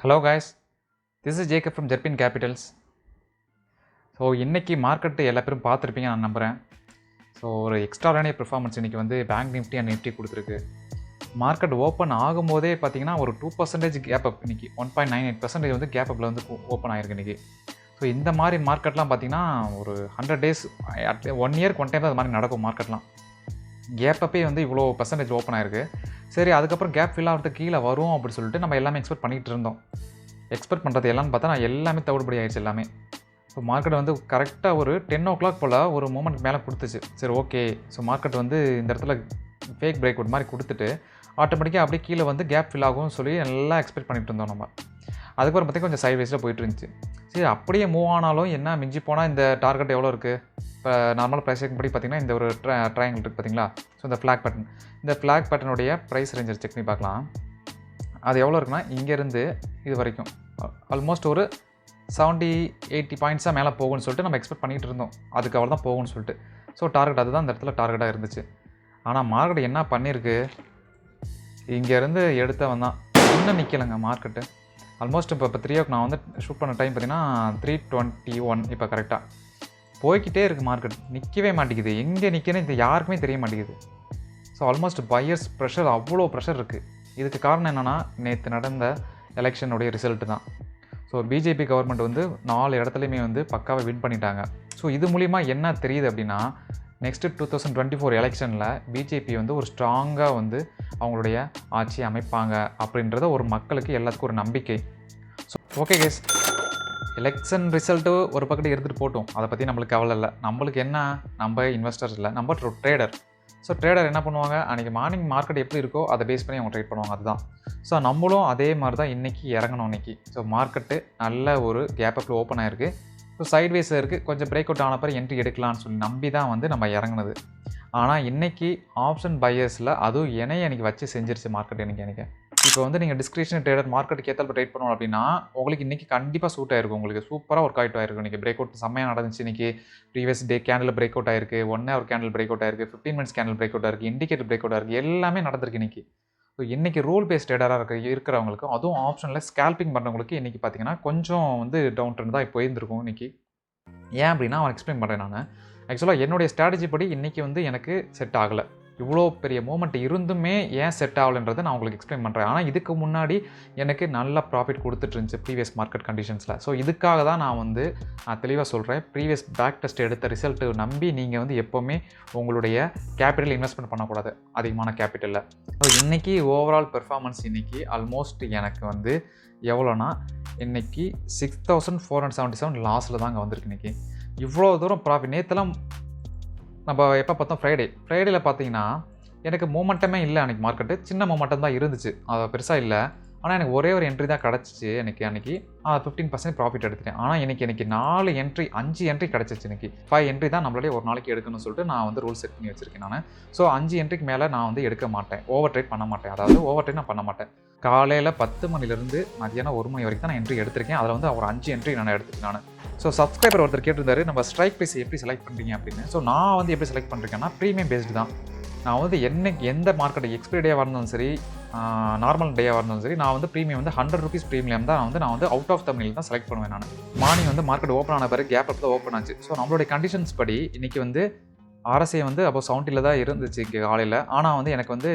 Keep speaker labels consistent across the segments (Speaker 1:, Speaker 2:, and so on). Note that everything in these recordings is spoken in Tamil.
Speaker 1: Hello guys, this is Jacob from Gerpin Capitals. So இன்றைக்கி மார்க்கெட்டு எல்லா பேரும் பார்த்துருப்பீங்க நான் நம்புகிறேன். ஸோ ஒரு எக்ஸ்ட்ராடான பெர்ஃபார்மன்ஸ் இன்றைக்கி வந்து பேங்க் நிஃப்டி அண்ட் நிஃப்டி கொடுத்துருக்கு. மார்க்கெட் ஓப்பன் ஆகும்போதே பார்த்தீங்கன்னா ஒரு 2% கேப் அப் இன்றைக்கி 1.98% வந்து கேப் அப்பில் வந்து ஓப்பன் ஆகிருக்கு இன்றைக்கி. ஸோ இந்த மாதிரி மார்க்கெட்லாம் பார்த்தீங்கன்னா ஒரு 100 days 1 year 1 time தான் அது மாதிரி நடக்கும் மார்க்கெட்லாம். கேப் அப்பே வந்து இவ்வளோ பர்சன்டேஜ் ஓப்பன் ஆயிருக்கு. சரி, அதுக்கப்புறம் கேப் ஃபில் ஆகிறதுக்கு கீழே வரும் அப்படின்னு சொல்லிட்டு நம்ம எல்லாமே எக்ஸ்பெக்ட் பண்ணிகிட்டு இருந்தோம். எக்ஸ்பெக்ட் பண்ணுறது எல்லாம்னு பார்த்தா நான் எல்லாமே தவிடுபடி ஆகிடுச்சு எல்லாமே. ஸோ மார்க்கெட் வந்து கரெக்டாக ஒரு 10 o'clock போல் ஒரு மூமெண்ட் மேலே கொடுத்துச்சு. சரி ஓகே, ஸோ மார்க்கெட் வந்து இந்த இடத்துல ஃபேக் பிரேக் அவுட் மாதிரி கொடுத்துட்டு ஆட்டோமேட்டிக்காக அப்படியே கீழே வந்து கேப் ஃபில் ஆகும்னு சொல்லி எல்லாம் எக்ஸ்பெக்ட் பண்ணிட்டு இருந்தோம் நம்ம. அதுக்கப்புறம் பார்த்தீங்கன்னா கொஞ்சம் சைட் வைஸில் போயிட்டு இருந்துச்சு. சரி, அப்படியே மூவ் ஆனாலும் என்ன மிஞ்சி போனால் இந்த டார்கெட் எவ்வளோ இருக்குது? இப்போ நார்மல் ப்ரைஸ் படி பார்த்திங்கன்னா இந்த ஒரு ட்ரையாங்கிள் இருக்குது பார்த்தீங்களா? ஸோ இந்த ஃப்ளாக் பேட்டர்ன், இந்த ஃப்ளாக் பேட்டர்னுடைய ப்ரைஸ் ரேஞ்சர் செக் பண்ணி பார்க்கலாம். அது எவ்வளோ இருக்குன்னா இங்கேருந்து இது வரைக்கும் ஆல்மோஸ்ட் ஒரு 70-80 பாயிண்ட்ஸாக மேலே போகும்னு சொல்லிட்டு நம்ம எக்ஸ்பெக்ட் பண்ணிகிட்டு இருந்தோம். அதுக்கு அவ்வளோ தான் போகும்னு சொல்லிட்டு. ஸோ டார்கெட் அதுதான் அந்த இடத்துல டார்கெட்டாக இருந்துச்சு. ஆனால் மார்க்கெட் என்ன பண்ணியிருக்கு, இங்கேருந்து எடுத்தவன் தான் இன்னும் நிற்கலைங்க மார்க்கெட்டு. ஆல்மோஸ்ட் இப்போ 3 o'clock நான் வந்து ஷூட் பண்ண டைம் பார்த்தீங்கன்னா 3:21 இப்போ கரெக்டாக போய்கிட்டே இருக்குது. மார்க்கெட் நிற்கவே மாட்டேங்குது. எங்கே நிற்கணும் இது யாருக்குமே தெரிய மாட்டேங்குது. ஸோ ஆல்மோஸ்ட் பையர்ஸ் ப்ரெஷர், அவ்வளோ ப்ரெஷர் இருக்குது. இதுக்கு காரணம் என்னென்னா நேற்று நடந்த எலெக்ஷனுடைய ரிசல்ட்டு தான். ஸோ பிஜேபி கவர்மெண்ட் வந்து 4 இடத்துலையுமே வந்து பக்காவை வின் பண்ணிட்டாங்க. ஸோ இது மூலிமா என்ன தெரியுது அப்படின்னா, நெக்ஸ்ட்டு 2024 எலெக்ஷனில் பிஜேபி வந்து ஒரு ஸ்ட்ராங்காக வந்து அவங்களுடைய ஆட்சி அமைப்பாங்க அப்படின்றத ஒரு மக்களுக்கு எல்லாத்துக்கும் ஒரு நம்பிக்கை. So okay case, election result ஒரு பக்கத்து எடுத்துகிட்டு போட்டோம், அதை பற்றி நம்மளுக்கு கவலை இல்லை. நம்மளுக்கு என்ன, நம்ம இன்வெஸ்டர்ஸ் இல்லை, நம்ம ட்ரேடர். ஸோ ட்ரேடர் என்ன பண்ணுவாங்க, அன்றைக்கி மார்னிங் மார்க்கெட் எப்படி இருக்கோ அதை பேஸ் பண்ணி அவங்க ட்ரேட் பண்ணுவாங்க, அதுதான். ஸோ நம்மளும் அதே மாதிரி தான் இன்றைக்கி இறங்கணும். இன்றைக்கி ஸோ மார்க்கெட்டு நல்ல ஒரு கேப் அப்பில் ஓப்பன் ஆகிருக்கு. ஸோ சைட்வேஸில் இருக்குது, கொஞ்சம் பிரேக் அவுட் ஆன பிறகு என்ட்ரி எடுக்கலான்னு சொல்லி நம்பி தான் வந்து நம்ம இறங்குனது. ஆனால் இன்றைக்கி ஆப்ஷன் பையர்ஸில் அதுவும் இன்றைக்கி வச்சு செஞ்சிருச்சு மார்க்கெட். எனக்கு இப்போ வந்து நீங்கள் டிஸ்கிரிப்ஷன் ட்ரேடர் மார்க்கெட்டுக்கு ஏற்ற ட்ரேட் பண்ணணும் அப்படின்னா உங்களுக்கு இன்றைக்கி கண்டிப்பாக சூட் ஆகிருக்கும். உங்களுக்கு சூப்பராக ஒர்க் அவுட் ஆகிருக்கும். இன்றைக்கி பிரேக் அவுட் செம்மையாக நடந்துச்சு. இன்றைக்கி previous day candle break out ஆயிருக்கு, 1 hour கேண்டில் பிரேக் அவுட் ஆயிருக்கு, 15 minutes கேண்டில் பிரேக் அவுட் ஆயிருக்கு, இண்டிகேட்டர் பிரேக் அவுட் ஆயிருக்கு, எல்லாமே நடந்திருக்கு இன்றைக்கி. ஸோ இன்றைக்கி ரூல் பேஸ்ட் ட்ரேடராக இருக்கிறவங்களுக்கும் அதுவும் ஆப்ஷனில் ஸ்கேல்பிங் பண்ணுறவங்களுக்கு இன்றைக்கி பார்த்தீங்கன்னா கொஞ்சம் வந்து டவுன் ட்ரெண்ட் தான் இப்போ இருந்திருக்கும் இன்றைக்கி. ஏன் அப்படின்னா அவன் எக்ஸ்பிளைன் பண்ணுறேன் நான். ஆக்சுவலாக என்னுடைய ஸ்ட்ராட்டஜி படி இன்றைக்கி வந்து எனக்கு செட் ஆகலை. இவ்வளோ பெரிய மூமெண்ட் இருந்துமே ஏன் செட் ஆகலைன்றதை நான் உங்களுக்கு எக்ஸ்பிளைன் பண்ணுறேன். ஆனால் இதுக்கு முன்னாடி எனக்கு நல்ல ப்ராஃபிட் கொடுத்துட்டு இருந்துச்சு ப்ரீவியஸ் மார்க்கெட் கண்டிஷன்ஸில். ஸோ இதுக்காக தான் நான் வந்து தெளிவாக சொல்கிறேன். ப்ரீவியஸ் பேக் டெஸ்ட் எடுத்த ரிசல்ட்டு நம்பி நீங்கள் வந்து எப்போவுமே உங்களுடைய கேபிட்டல் இன்வெஸ்ட்மெண்ட் பண்ணக்கூடாது, அதிகமான கேபிட்டலில். ஸோ இன்றைக்கி ஓவரால் பெர்ஃபார்மன்ஸ் இன்றைக்கி ஆல்மோஸ்ட் எனக்கு வந்து எவ்வளோனா இன்றைக்கி 6,477 லாஸில் தாங்க வந்திருக்கு. இன்றைக்கி இவ்வளோ தூரம் ப்ராஃபிட். நேற்றுலாம் நம்ம எப்போ பார்த்தோம், ஃப்ரைடேயில் பார்த்தீங்கன்னா எனக்கு மூமெண்டமே இல்லை. அன்றைக்கி மார்க்கெட்டு சின்ன மூமெண்டம் தான் இருந்துச்சு, அது பெருசாக இல்லை. ஆனால் எனக்கு ஒரே ஒரு என்ட்ரி தான் கிடச்சிச்சு எனக்கு அன்றைக்கி. 15% ப்ராஃபிட் எடுத்துட்டேன். ஆனால் எனக்கு 4 என்ட்ரி 5 என்ட்ரி கிடச்சிச்சு. இன்றைக்கி 5 என்ட்ரி தான் நம்மளாலே ஒரு நாளைக்கு எடுக்கணும்னு சொல்லிட்டு நான் வந்து ரூல் செட் பண்ணி வச்சுருக்கேன் நான். ஸோ 5 என்ட்ரிக்கு மேலே நான் வந்து எடுக்க மாட்டேன், ஓவர் ட்ரேட் பண்ண மாட்டேன். அதாவது ஓவர் ட்ரேட் நான் பண்ண மாட்டேன். காலையில் 10 மணிலேருந்து மதியானம் 1 மணி வரைக்கும் தான் நான் என்ட்ரி எடுத்திருக்கேன். அதில் வந்து ஒரு 5 என்ட்ரி நான் எடுத்துருக்கேன் நான். ஸோ சப்ஸ்கிரைபர் ஒருத்தர் கேட்டிருந்தாரு, நம்ம ஸ்ட்ரைக் ப்ரைஸ் எப்படி செலக்ட் பண்ணுறீங்க அப்படின்னு. ஸோ நான் வந்து எப்படி செலக்ட் பண்ணுறேன்னா ப்ரீமியம் பேஸ்டு தான். நான் வந்து எந்த மார்க்கெட் எக்ஸ்பிரி டேவாக இருந்தாலும் சரி, நார்மல் டேவாக இருந்தாலும் சரி, நான் வந்து ப்ரீமியம் வந்து 100 rupees ப்ரீமியம் தான் நான் வந்து அவுட் ஆஃப் த மணியில் தான் செலக்ட் பண்ணுவேன் நான். மார்னிங் வந்து மார்க்கெட் ஓப்பன் ஆன பிறகு கேப் அப் தான் ஓப்பன் ஆச்சு. ஸோ நம்மளுடைய கண்டிஷன்ஸ் படி இன்றைக்கி வந்து RSI வந்து அப்போ 70 தான் இருந்துச்சு இங்கே காலையில். ஆனால் வந்து எனக்கு வந்து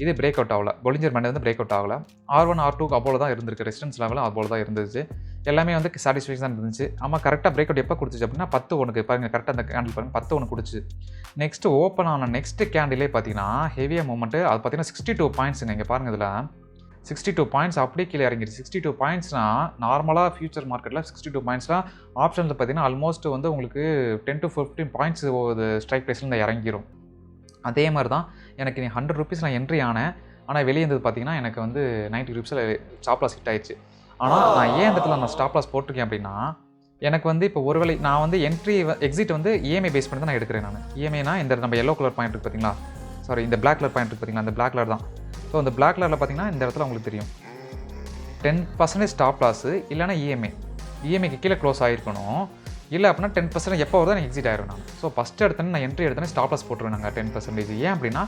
Speaker 1: இது பிரேக் அவுட் ஆகலை, பொலிஞ்சர் பேண்ட் வந்து பிரேக் அவுட் ஆகலை. R1 R2 அவ்வளோ தான் இருந்திருக்கு, ரெசிஸ்டன்ஸ் லெவலில் அவ்வளோ தான் இருந்துச்சு. எல்லாமே வந்து சாட்டிஸ்ஃபேக்ஷன் இருந்துச்சு. ஆமாம், கரெக்டாக பிரேக் அவுட் எப்போ கொடுத்துச்சு அப்படின்னா 10:1 பாருங்கள், கரெக்டாக அந்த கேண்டில் பாருங்கள் 10:1 கொடுத்துச்சு. நெக்ஸ்ட்டு ஓப்பன் ஆன நெக்ஸ்ட்டு கேண்டிலே பார்த்தீங்கன்னா ஹெவியாக மூமெண்ட்டு, அது பார்த்தீங்கன்னா 62 பாயிண்ட்ஸுங்க. இங்கே பாருங்கள், இதில் 62 பாயிண்ட்ஸ் அப்படியே கீழே இறங்கிடுச்சு. 62 பாயிண்ட்ஸ்னால் நார்மலாக ஃபியூச்சர் மார்க்கெட்டில் 62 பாயிண்ட்ஸ்னால் ஆப்ஷனில் பார்த்தீங்கன்னா ஆல்மோஸ்ட் வந்து உங்களுக்கு 10 to 15 பாயிண்ட்ஸ் ஒரு ஸ்ட்ரைக் ப்ரைஸில் இறங்கிடும். அதே மாதிரி தான் எனக்கு 100 rupees நான் என்ட்ரி ஆனேன். ஆனால் வெளியே இருந்தது பார்த்தீங்கன்னா எனக்கு வந்து 90 rupees ஸ்டாப் லாஸ் ஹிட் ஆயிடுச்சு. ஆனால் நான் ஏன் இந்த இடத்துல நான் ஸ்டாப் லாஸ் போட்டிருக்கேன் அப்படின்னா, எனக்கு வந்து இப்போ ஒருவேளை நான் வந்து என்ட்ரி எக்ஸிட் வந்து EMI பேஸ் பண்ணி தான் நான் எடுக்கிறேன் நான். EMIனா இந்த நம்ம எல்லோ கலர் பாயிண்ட் இருக்குது பார்த்தீங்களா, சாரி இந்த பிளாக் கலர் பாயிண்ட் இருக்குது பார்த்தீங்களா, அந்த பிளாக் கலர் தான். ஸோ அந்த பிளாக் கலரில் பார்த்தீங்கன்னா இந்த இடத்துல உங்களுக்கு தெரியும் 10% ஸ்டாப் லாஸு, இல்லைனா EMIக்கு கீழே க்ளோஸ் ஆகிருக்கணும். இல்லை அப்படின்னா 10% எப்போ வருதோ எனக்கு எக்ஸிட் ஆயிரும் நான். ஸோ ஃபஸ்ட்டு எடுத்தோன்னே நான் என்ட்ரி எடுத்தோன்னே ஸ்டாப் லாஸ் போட்டுருவேன் நாங்கள் 10%. ஏன் அப்படின்னா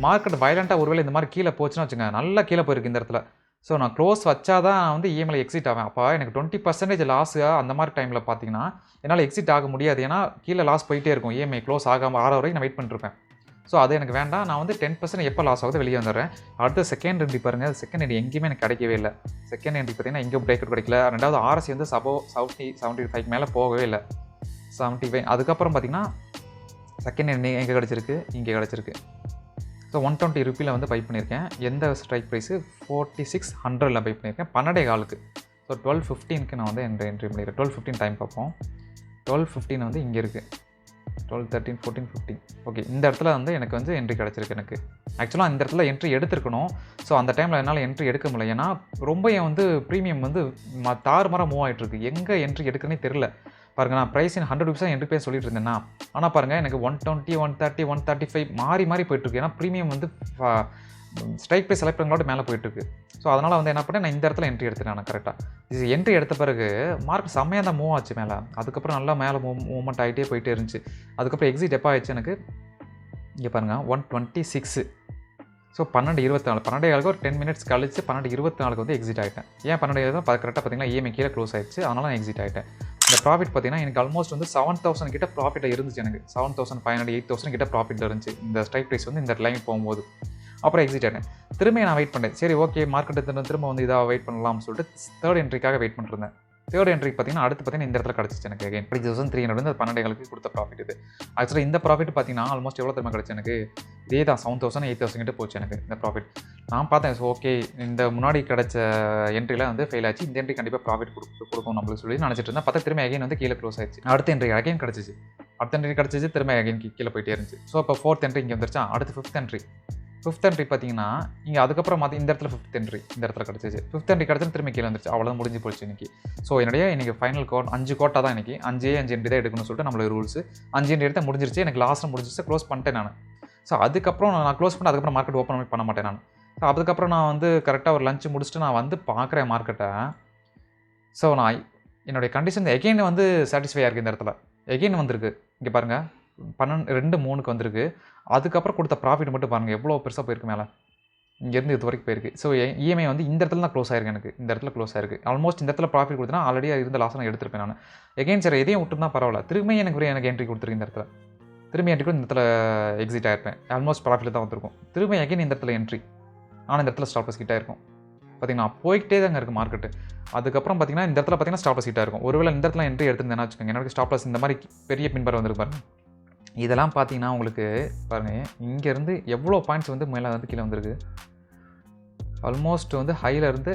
Speaker 1: மார்க்கெட் வயலண்ட்டாக ஒருவேளை இந்த மாதிரி கீழே போச்சுன்னா வச்சுங்க, நல்லா கீழே போயிருக்கு இந்த இடத்துல. ஸோ நான் க்ளோஸ் வச்சா தான் நான் வந்து இஎம்ஐல எக்ஸிட் ஆவேன். அப்போ எனக்கு 20% லாஸு அந்த மாதிரி டைமில் பார்த்தீங்கன்னா என்னால் எக்ஸிட் ஆக முடியாது. ஏன்னா கீழே லாஸ் போயிட்டே இருக்கும். இஎம்ஐ க்ளோஸ் ஆகாமல் ஆகிற வரைக்கும் நான் வெயிட் பண்ணிருப்பேன். ஸோ அது எனக்கு வேண்டாம். நான் வந்து 10% எப்போ லாஸ் ஆகுது வெளியே வந்துடுறேன். அடுத்த செகண்ட் என்ட்ரி பாருங்கள். செகண்ட் என்ட்ரி எங்கேயுமே எனக்கு கிடைக்கவே இல்லை. செகண்ட் என்ட்ரி பார்த்தீங்கன்னா எங்கேயும் பிரேக் அவுட் கிடைக்கல. ரெண்டாவது ஆர்எஸ்சி வந்து 75 மேலே போகவே இல்லை. 75. அதுக்கப்புறம் பார்த்தீங்கன்னா செகண்ட் என்ட்ரி எங்கே கிடச்சிருக்கு, இங்கே கிடச்சிருக்கு. ஸோ 120 ருப்பியில் வந்து பை பண்ணியிருக்கேன். எந்த ஸ்ட்ரைக் ப்ரைஸு 4600 பை பண்ணியிருக்கேன் 12.15க்கு. ஸோ 12:15க்கு நான் வந்து என்ட்ரி பண்ணியிருக்கேன். 12:15 டைம் பார்ப்போம். 12:15 வந்து இங்கே இருக்குது. 12, 13, 14, 15. ஓகே, இந்த இடத்துல வந்து எனக்கு வந்து என்ட்ரி கிடச்சிருக்கு. எனக்கு ஆக்சுவலாக இந்த இடத்துல என்ட்ரி எடுத்துருக்கணும். ஸோ அந்த டைமில் என்னால் என்ட்ரி எடுக்க முடியல. ஏன்னா ரொம்ப வந்து ப்ரீமியம் வந்து தாறுமாறாக மூவ் ஆகிட்டுருக்கு. எங்கே என்ட்ரி எடுக்குன்னே தெரில. பாருங்கள், நான் ப்ரைஸ் 100 ருபீஸாக என்ட்ரி பேர் சொல்லிட்டு இருந்தேன்னா, ஆனால் பாருங்கள் எனக்கு 120, 130, 135 மாறி போயிட்டுருக்கு. ஏன்னா ப்ரீமியம் வந்து ஸ்ட்ரைக் ப்ரைஸ் செலக்ட் பண்ணங்களோட மேலே போயிட்டுருக்கு. ஸோ அதனால் வந்து என்ன பண்ணேன், நான் இந்த இடத்துல என்ட்ரி எடுத்துட்டேன். நான் கரெக்டாக இது என்ட்ரி எடுத்த பிறகு மார்க் செம்மையாக தான் மூவ் ஆச்சு மேலே. அதுக்கப்புறம் நல்லா மேலே மூவ்மெண்ட் ஆகிட்டே போயிட்டே இருந்துச்சு. அதுக்கப்புறம் எக்ஸிட் எப்போ ஆயிடுச்சு எனக்கு, இங்கே பாருங்கள் 126. ஸோ 12:24 12:00 ஒரு 10 மினிட்ஸ் கழிச்சு 12:24 வந்து எக்ஸிட் ஆகிட்டேன். ஏன் 12:20 கரெக்டாக பார்த்தீங்கன்னா இஎம்ஐ கீழே க்ளோஸ் ஆயிடுச்சு. அதனால் நான் எக்ஸிட் ஆகிட்டேன். இந்த ப்ராஃபிட் பார்த்தீங்கன்னா எனக்கு ஆல்மோஸ்ட் வந்து 7000 கிட்ட ப்ராஃபிட் இருந்துச்சு. எனக்கு 7500 8000 கிட்ட ப்ராஃபிட் இருந்துச்சு இந்த ஸ்ட்ரைக் ப்ரைஸ் வந்து இந்த லைன் போகும்போது. அப்புறம் எக்ஸிட் ஆகிட்டேன். திரும்ப நான் வெயிட் பண்ணேன். சரி ஓகே, மார்க்கெட்டு திரும்ப வந்து இதாக வெயிட் பண்ணலாம்னு சொல்லிட்டு தேர்ட் என்ட்ரிக்காக வெயிட் பண்ணிருந்தேன். தேர்ட் என்ட்ரி பார்த்தீங்கன்னா அடுத்து பார்த்தீங்கன்னா இந்த இடத்துல கிடச்சிச்சு எனக்கு. அகைன் 3,300 வந்து 12 கொடுத்த ப்ராஃபிட் இது. ஆக்சுவலாக இந்த ப்ராஃபிட் பார்த்தீங்கன்னா ஆல்மோஸ்ட் எவ்வளோ திரும்ப கிடச்சி எனக்கு, இதே தான் 7000 8000 கிட்ட போச்சு எனக்கு இந்த ப்ராஃபிட். நான் பார்த்தேன் ஸோ ஓகே, இந்த முன்னாடி கிடச்ச என்ட்ரியில் வந்து ஃபெயில் ஆச்சு. இந்த என்ட்ரி கண்டிப்பாக ப்ராஃபிட் கொடுக்கும் நம்மளுக்கு சொல்லி நினச்சிட்டு இருந்தேன். பார்த்தா திரும்ப அகைன் வந்து கீழே க்ளோஸ் ஆயிடுச்சு. அடுத்த என்ட்ரி அகைன் கிடச்சிச்சு. அடுத்த என்ட்ரி கிடச்சிச்சு, திரும்ப அகைன் கீழே போயிட்டே இருந்துச்சு. ஸோ இப்போ ஃபோர்த் என்ட்ரி இங்கே வந்துருச்சா. அடுத்து ஃபிஃப்த் என்ட்ரி பார்த்தீங்கன்னா இங்கே அதுக்கப்புறம் இந்த இடத்துல ஃபிஃப்த் என்ட்ரி இந்த இடத்துல கிடச்சிச்சு. ஃபிஃப்த் என்ட்ரி கிடச்சி திரும்ப கீழே வந்துருச்சு. அவ்வளோதான் முடிஞ்சு போச்சு இன்றைக்கி. ஸோ இன்றைக்கி ஃபைனல் கோட் 5 கோட்டா தான் இன்றைக்கி. 5 என்ட்ரி தான் எடுக்கணும்னு சொல்லிட்டு நம்மளோட ரூல்ஸ். 5 என்ட்ரி எடுத்தால் முடிஞ்சிருச்சு. எனக்கு லாஸ்ட்டில் முடிஞ்சிச்சு, க்ளோஸ் பண்ணிட்டேன் நான். ஸோ அதுக்கப்புறம் நான் க்ளோஸ் பண்ணிட்டு அதுக்கப்புறம் மார்க்கெட் ஓப்பன் பண்ண மாட்டேன் நான். ஸோ அதுக்கப்புறம் நான் வந்து கரெக்டாக ஒரு லஞ்ச் முடிச்சுட்டு நான் வந்து பார்க்குறேன் மார்க்கெட்டை. ஸோ நான் என்னுடைய கண்டிஷன் எகெயின் வந்து சாட்டிஸ்ஃபையாக இருக்குது. இந்த இடத்துல எகெயின் வந்திருக்கு. இங்கே பாருங்கள் 12:03க்கு வந்திருக்கு. அதுக்கப்புறம் கொடுத்த ப்ராஃபிட் மட்டும் பாருங்கள் எவ்வளோ பெருசாக போயிருக்கு மேலே. இங்கேருந்து இது வரைக்கும் போயிருக்கு. ஸோ இஎம்ஐ வந்து இந்த இடத்துல தான் க்ளோஸ் ஆயிருக்கு எனக்கு. இந்த இடத்துல க்ளோஸ் ஆயிருக்கு. ஆல்மோஸ்ட் இந்த இடத்துல ப்ராஃபிட் கொடுத்தனா ஆல்ரெடி இருந்த லாஸ் நான் எடுத்துருப்பேன் நான். எகெயின் சரி எதையும் விட்டுருந்தா பரவாயில்ல. திரும்ப எனக்கு என்ட்ரி கொடுத்துருக்கு இந்த இடத்துல. திரும்ப என்ட்ரி கூட இந்த இடத்துல எக்ஸிட் ஆகிருப்பேன். ஆல்மோஸ்ட் ப்ராஃபிட்டில் தான் வந்திருக்கும். திரும்ப எகெயின் இந்த இடத்துல என்ட்ரி. ஆனால் இந்த இடத்துல ஸ்டாப் லாஸ் கிட்ட இருக்கும். பார்த்தீங்கன்னா போய்கிட்டே தாங்க இருக்குது மார்க்கெட்டு. அதுக்கப்புறம் பார்த்தீங்கன்னா இந்த இடத்துல பார்த்தீங்கன்னா ஸ்டாப் லாஸ் கிட்ட இருக்கும். ஒருவேளை இந்த இடத்துல என்ட்ரி எடுத்துருந்தேன்னா வச்சுக்கோங்க, எனக்கு ஸ்டாப் லாஸ் இந்த மாதிரி பெரிய பின்பர் வந்துருக்கு பாருங்க. இதெல்லாம் பார்த்தீங்கன்னா உங்களுக்கு பாருங்கள் இங்கேருந்து எவ்வளோ பாயிண்ட்ஸ் வந்து மேலே வந்து கீழே வந்திருக்கு. ஆல்மோஸ்ட் வந்து ஹையிலேருந்து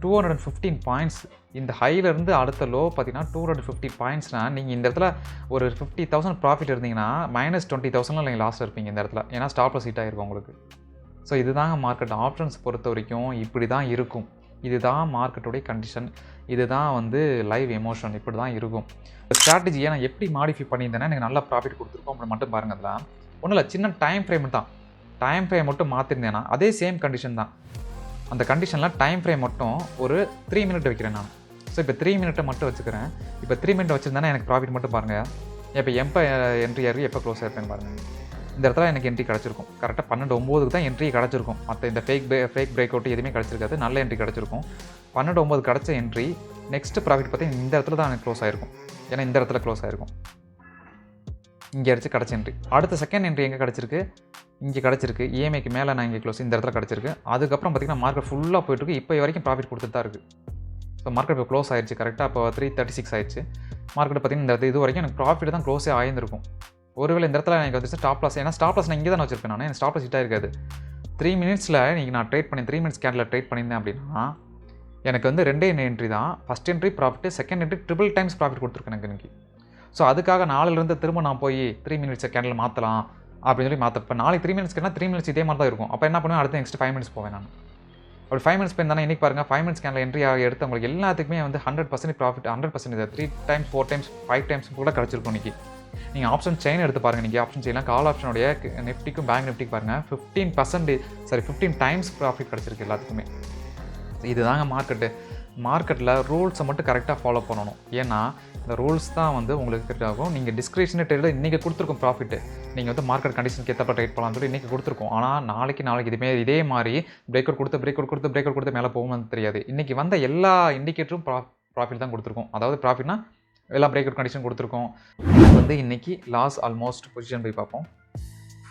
Speaker 1: 215 பாயிண்ட்ஸ். இந்த ஹையிலேருந்து அடுத்த லோ பார்த்தீங்கன்னா 250 பாயிண்ட்ஸ்னால் நீங்கள் இந்த இடத்துல ஒரு 50,000 ப்ராஃபிட் இருந்தீங்கன்னா -20,000 நீங்கள் லாஸ்ட்டில் இருப்பீங்க இந்த இடத்துல. ஏன்னா ஸ்டாப் லாஸ் ஹிட் ஆகிருக்கும் உங்களுக்கு. ஸோ இதுதாங்க மார்க்கெட். ஆப்ஷன்ஸ் பொறுத்த வரைக்கும் இப்படி தான் இருக்கும். இதுதான் மார்க்கெட்டுடைய கண்டிஷன். இதுதான் வந்து லைவ் எமோஷன். இப்படி தான் இருக்கும். ஸ்ட்ராட்டஜியை நான் எப்படி மாடிஃபை பண்ணியிருந்தேன்னா எனக்கு நல்லா ப்ராஃபிட் கொடுத்துருக்கோம் அப்படி மட்டும் பாருங்கள். அதெல்லாம் ஒன்றும் இல்லை, சின்ன டைம் ஃப்ரேம் தான். டைம் ஃப்ரேம் மட்டும் மாற்றிருந்தேன்னா அதே சேம் கண்டிஷன் தான். அந்த கண்டிஷனில் டைம் ஃப்ரேம் மட்டும் ஒரு 3 மினிட் வைக்கிறேன் நான். ஸோ இப்போ 3 மினிட்டை மட்டும் வச்சுக்கிறேன். இப்போ 3 மினிட் வச்சுருந்தேன்னா எனக்கு ப்ராஃபிட் மட்டும் பாருங்கள். எப்போ என்ட்ரி ஆகி எப்போ க்ளோஸ் ஆகிருப்பேன்னு பாருங்கள். இந்த இடத்துல எனக்கு என்ட்ரி கிடச்சிருக்கும். கரெக்டாக 12:09க்கு தான் என்ட்ரி கிடச்சிருக்கும். மற்ற இந்த ஃபேக் பிரேக் அவுட் எதுவுமே கிடச்சிருக்காது. நல்ல என்ட்ரி கிடச்சிருக்கும். 12:09 கிடச்ச என்ட்ரி. நெக்ஸ்ட்டு ப்ராஃபிட் பார்த்தீங்கன்னா இந்த இடத்துல தான் எனக்கு க்ளோஸ் ஆகிருக்கும். ஏன்னா இந்த இடத்துல க்ளோஸ் ஆகிருக்கும். இங்கே அடிச்சு கிடச்ச என்ட்ரி. அடுத்த செகண்ட் என்ட்ரி எங்கே கிடச்சிருக்கு, இங்கே கிடச்சிருக்கு. இஎம்ஐக்கு மேலே நான் இங்கே க்ளோஸ் இந்த இடத்துல கிடச்சிருக்கு. அதுக்கப்புறம் பார்த்திங்கன்னா மார்க்கெட் ஃபுல்லாக போயிட்டுருக்கு. இப்போ வரைக்கும் ப்ராஃபிட் கொடுத்துட்டு தான் இருக்குது. ஸோ மார்க்கெட் இப்போ க்ளோஸ் ஆயிடுச்சு. கரெக்டாக இப்போ 336 ஆயிடுச்சு. மார்க்கெட் பார்த்திங்கன்னா இந்த இது வரைக்கும் எனக்கு ப்ராஃபிட் தான் க்ளோஸே ஆயிருந்திருக்கும். ஒருவேளை இந்த இடத்துல எனக்கு வந்துச்சு ஸ்டாப் லாஸ். ஏன்னா ஸ்டாப் லாஸ் நான் இங்கே தான் வச்சிருப்பேன் நான். எனக்கு ஸ்டாப் லாஸ் ஹிட்டாக இருக்காது. 3 மினிட்ஸில் நீங்கள் நான் ட்ரேட் பண்ணி 3 மினிட்ஸ் கேண்டில் ட்ரேட் பண்ணியிருந்தேன் அப்படின்னா எனக்கு வந்து 2 என்ட்ரி தான். First entry profit, second entry triple times profit கொடுத்துருக்கேன் எனக்கு இன்னைக்கு. ஸோ அதுக்காக நாளிலிருந்து திரும்ப நான் போய் 3 மினிட்ஸை கேண்டில் மாற்றலாம் அப்படின்னு சொல்லி மாற்ற. இப்போ நாளைக்கு 3 மினிட்ஸ்க்குனா 3 மினிட்ஸ் இதே மாதிரி தான் இருக்கும். அப்போ என்ன பண்ணுவேன், அடுத்து நெக்ஸ்ட் 5 மினிட்ஸ் போவேன் நான். அப்படி 5 மினிட்ஸ் போயிருந்தானே இன்றைக்கி பாருங்கள் 5 மினிட்ஸ் கேண்டில் என்ட்ரி எடுத்து உங்களுக்கு எல்லாத்துக்குமே வந்து 100% ப்ராஃபிட். 100% 3 டைம்ஸ் 4 டைம்ஸ் 5 டைம்ஸ் கூட கிடச்சிருக்கும் இன்றைக்கி. நீங்கள் ஆப்ஷன் செயின் எடுத்து பாருங்கள். நீங்கள் ஆப்ஷன் செயின்லாம் கால் ஆப்ஷனுடைய நிஃப்டிக்கும் பேங்க் நிஃப்டிக்கு பாருங்கள் 15 டைம்ஸ் ப்ராஃபிட் கிடச்சிருக்கு எல்லாத்துக்குமே. இதுதாங்க மார்க்கெட்டு. மார்க்கெட்டில் ரூல்ஸை மட்டும் கரெக்டாக ஃபாலோ பண்ணணும். ஏன்னா இந்த ரூல்ஸ் தான் வந்து உங்களுக்கு செட் ஆகும். நீங்கள் டிஸ்கிரிப்ஷனரி ட்ரேடில் இன்றைக்கி கொடுத்துருக்கோம் ப்ராஃபிட்டு, நீங்கள் வந்து மார்க்கெட் கண்டிஷனுக்கு ஏற்றப்ப ட்ரேட் பண்ணலாம்னு சொல்லி இன்றைக்கி கொடுத்துருக்கோம். ஆனால் நாளைக்கு இதே மாதிரி பிரேக் அவுட் கொடுத்து மேலே போகும்னு தெரியாது. இன்றைக்கி வந்த எல்லா இண்டிகேட்டரும் ப்ராஃபிட் தான் கொடுத்துருக்கோம். அதாவது ப்ராஃபிட்னா எல்லா பிரேக் அவுட் கண்டிஷன் கொடுத்துருக்கோம். வந்து இன்றைக்கி லாஸ் ஆல்மோஸ்ட் பொசிஷன் போய் பார்ப்போம்.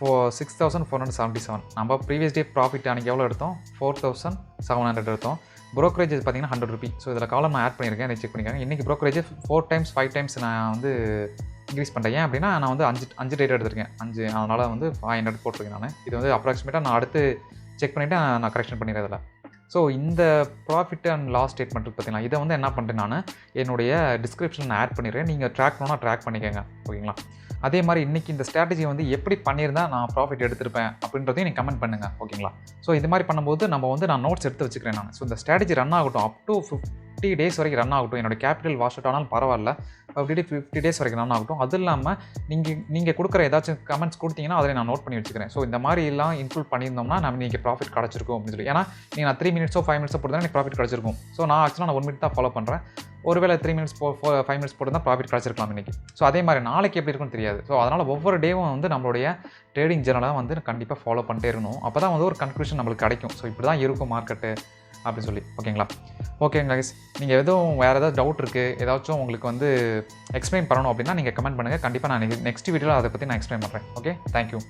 Speaker 1: 6477. நம்ம ப்ரீவியஸ் டே ப்ராஃபிட் அன்றைக்கி எவ்வளோ எடுத்தோம்? 4700 எடுத்தோம். ப்ரோக்கரேஜ் பார்த்தீங்கன்னா ₹100. ஸோ இதில் காலம் நான் ஆட் பண்ணியிருக்கேன், அதை செக் பண்ணிக்கோங்க. இன்றைக்கி ப்ரோக்கரேஜ் 4 times 5 times நான் வந்து இன்க்ரீஸ் பண்ணுறேன். ஏன் அப்படின்னா நான் வந்து 5 டேட் எடுத்திருக்கேன், 5, அதனால் வந்து 500 போட்டிருக்கேன் நான். இது வந்து அப்ராக்சிமேட்டாக நான் அடுத்து செக் பண்ணிவிட்டு நான் கரெக்ஷன் பண்ணிடுறேன் இதில். ஸோ இந்த ப்ராஃபிட் அண்ட் லாஸ் ஸ்டேட்மெண்ட் பார்த்தீங்கன்னா இதை வந்து என்ன பண்ணுறேன், நான் என்னுடைய டிஸ்கிரிப்ஷனில் ஆட் பண்ணிடுறேன். நீங்கள் ட்ராக் பண்ணணும்னா ட்ராக் பண்ணிக்கோங்க, ஓகேங்களா? அதே மாதிரி இன்றைக்கி இந்த ஸ்ட்ராட்டஜி வந்து எப்படி பண்ணியிருந்தா நான் ப்ராஃபிட் எடுத்திருப்பேன் அப்படின்றதையும் நீங்கள் கமெண்ட் பண்ணுங்கள், ஓகேங்களா? ஸோ இது மாதிரி பண்ணும்போது நான் நோட்ஸ் எடுத்து வச்சுக்கிறேன் நான். ஸோ இந்த ஸ்ட்ராட்டஜி ரன் ஆகட்டும், அப் டு 50 days வரைக்கும் ரன் ஆகட்டும். என்னோடய கேபிட்டல் வாஷ் அவுட் ஆனாலும் பரவாயில்ல, 50 days வரைக்கும் ரன் ஆகட்டும். அது இல்லாமல் நீங்கள் கொடுக்குற ஏதாச்சும் கமெண்ட்ஸ் கொடுத்தீங்கன்னா அதை நான் நோட் பண்ணி வச்சுக்கிறேன். ஸோ இந்த மாதிரிலாம் இன்க்ளூட் பண்ணியிருந்தோம்னா நம்ம நீங்கள் ப்ராஃபிட் கிடச்சிருக்கும் அப்படின்னு சொல்லி. ஏன்னா நீங்கள் நான் 3 minutes 5 minutes போட்டு தான் எனக்கு ப்ராஃபிட் கிடச்சிருக்கும். ஸோ நான் ஆக்சுவலாக 1 minute தான் ஃபாலோ பண்ணுறேன். ஒருவேளை 3 minutes 5 minutes போட்டு தான் ப்ராஃபிட் கிடச்சிருக்கலாம் இன்றைக்கி. ஸோ அதே மாதிரி நாளைக்கு எப்படி இருக்குன்னு தெரியாது. ஸோ அதனால் ஒவ்வொரு டேவும் வந்து நம்மளுடைய ட்ரேடிங் ஜேர்னலை வந்து கண்டிப்பாக ஃபாலோ பண்ணிட்டே இருக்கணும். அப்போ தான் வந்து ஒரு கன்க்ளூஷன் நம்மளுக்கு கிடைக்கும். ஸோ இப்படி தான் இருக்கும் மார்க்கெட்டு அப்படின்னு சொல்லி, ஓகேங்களா? ஓகேங்க கைஸ், நீங்கள் வேறு ஏதாவது டவுட் இருக்குது, ஏதாச்சும் உங்களுக்கு வந்து எக்ஸ்பிளைன் பண்ணணும் அப்படின்னா நீங்கள் கமெண்ட் பண்ணுங்கள். கண்டிப்பாக நான் நெக்ஸ்ட் வீடியோவில் அதை பற்றி நான் எக்ஸ்பிளைன் பண்ணுறேன். Okay, thank you.